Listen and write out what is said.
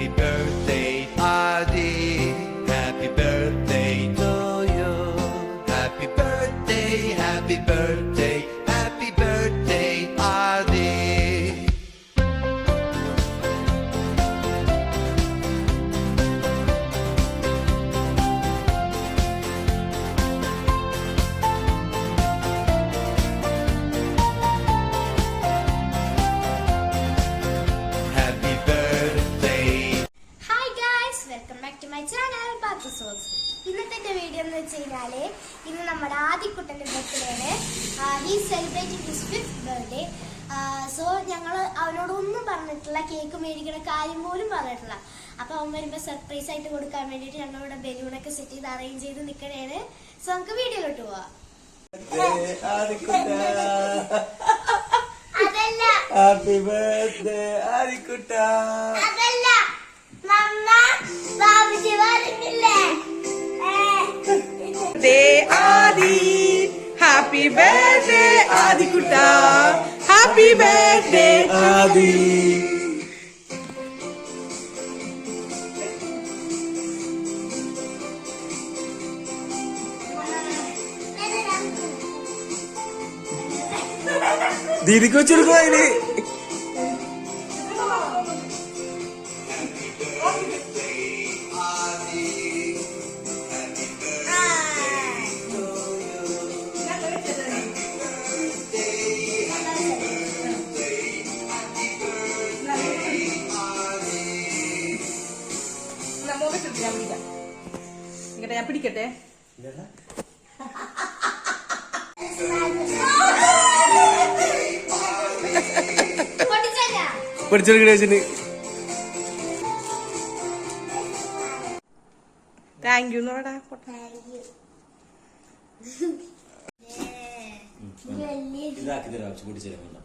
Happy birthday, Adi. Happy birthday to you. Happy birthday, happy birthday, happy birthday, Adi. Happy birthday. Hi guys, welcome back to my channel Pathu souls. ഇന്നത്തെ video എന്ന് വെച്ച് കഴിഞ്ഞാല് ഇന്ന് നമ്മുടെ ആദിക്കുട്ടന്റെ birthday ആണ്. He celebrating his 5th birthday. So ഞങ്ങൾ അവനോടൊന്നും പറഞ്ഞിട്ടില്ല, കേക്ക് മേടിക്കുന്ന കാര്യം പോലും പറഞ്ഞിട്ടില്ല. അപ്പൊ അവൻ വരുമ്പോ സർപ്രൈസ് ആയിട്ട് കൊടുക്കാൻ വേണ്ടിട്ട് ഞങ്ങളിവിടെ ബലൂണൊക്കെ സെറ്റ് ചെയ്ത് അറേഞ്ച് ചെയ്ത് നിൽക്കണേണ്. സോ നമുക്ക് വീഡിയോയിലോട്ട് പോവാം. അതല്ല, ഹാപ്പി ബർത്ത്ഡേ ആദിക്കുട്ട. അതല്ല മമ്മ ബാബുജി പറഞ്ഞില്ലേ Adi, happy birthday Adikutta, happy birthday ആദി. ദീദിക്ക് വെച്ചെടുക്കും അതിന്. ഞാൻ പിടിക്കട്ടെ. പഠിച്ചെടുക്കണേ വെച്ചിട്ട്. താങ്ക് യു നോടാ. ഇതാക്കി തരാം, പൊട്ടിച്ചേരാൻ വേണ്ട.